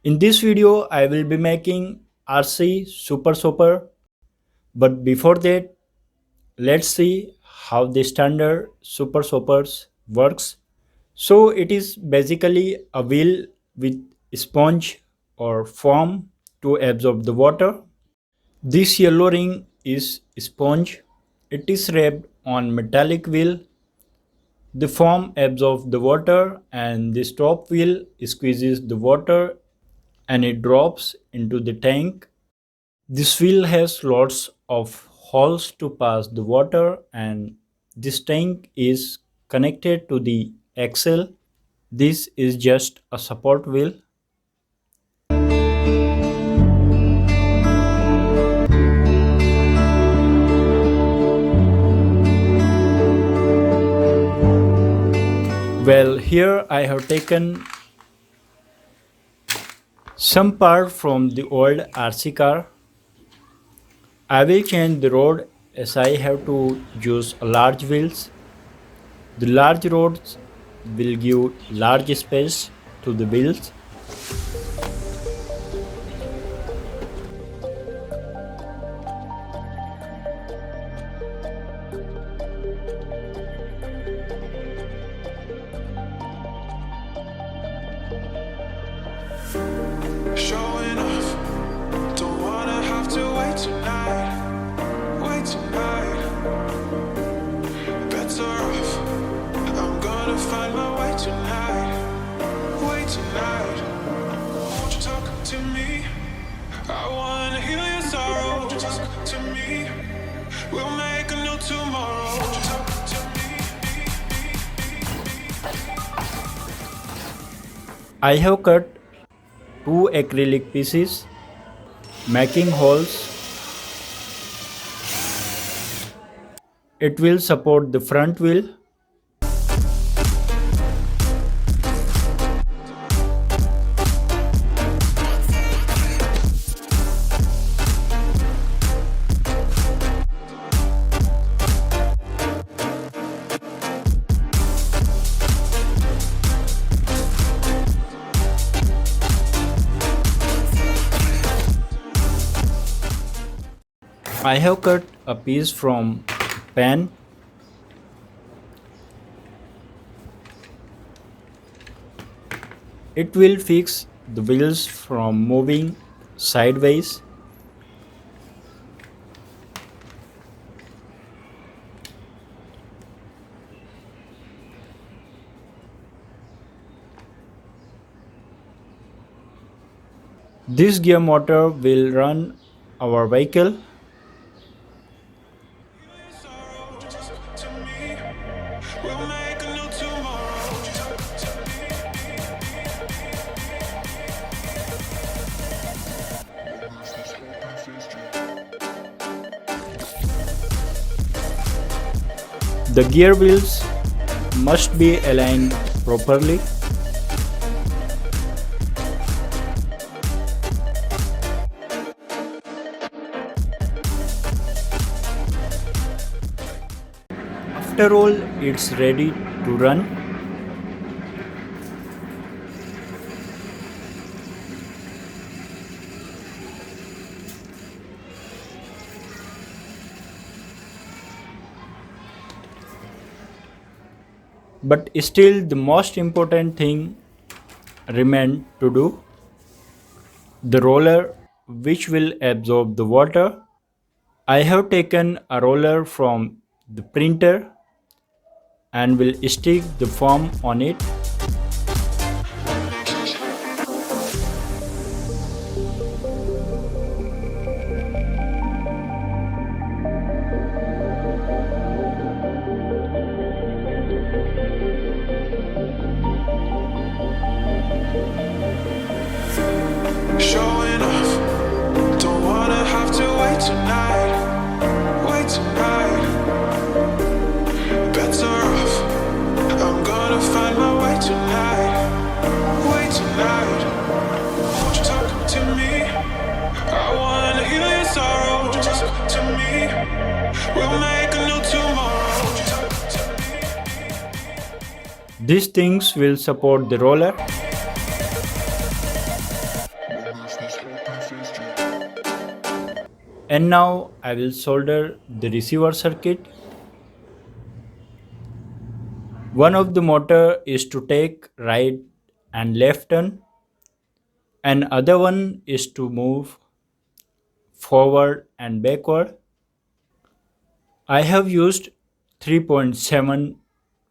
In this video, I will be making RC Super Sopper. But before that, let's see how the standard Super Soppers works. So it is basically a wheel with sponge or foam to absorb the water. This yellow ring is sponge. It is wrapped on metallic wheel. The foam absorbs the water and the top wheel squeezes the water and it drops into the tank. This wheel has lots of holes to pass the water and this tank is connected to the axle. This is just a support wheel. Well, here I have taken some part from the old RC car. I will change the road as I have to use large wheels. The large roads will give large space to the wheels. Showing off, don't wanna have to wait tonight. Better off, I'm gonna find my way tonight. Won't you talk to me? I wanna heal your sorrow. Won't you talk to me? We'll make a new tomorrow. Won't you talk to me? I have cut two acrylic pieces, making holes. It will support the front wheel. I have cut a piece from pan. It will fix the wheels from moving sideways. This gear motor will run our vehicle. We'll make a new tomorrow. Won't you talk to me? The gear wheels must be aligned properly. After all, it's ready to run. But still, the most important thing remains to do. The roller, which will absorb the water. I have taken a roller from the printer and will stick the foam on it. Showing off, don't wanna have to wait tonight. Better off, I'm gonna find my way tonight. Won't you talk to me? I wanna heal your sorrow. Won't you talk to me? We'll make a new tomorrow. Won't you talk to me? These things will support the roller. And now I will solder the receiver circuit. One of the motor is to take right and left turn, and other one is to move forward and backward. I have used 3.7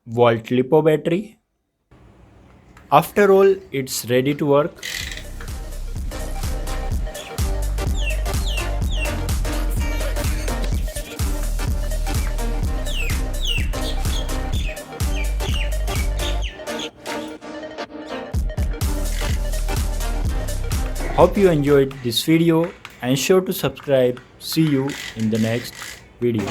volt lipo battery. After all, it's ready to work. Hope you enjoyed this video and sure to subscribe. See you in the next video.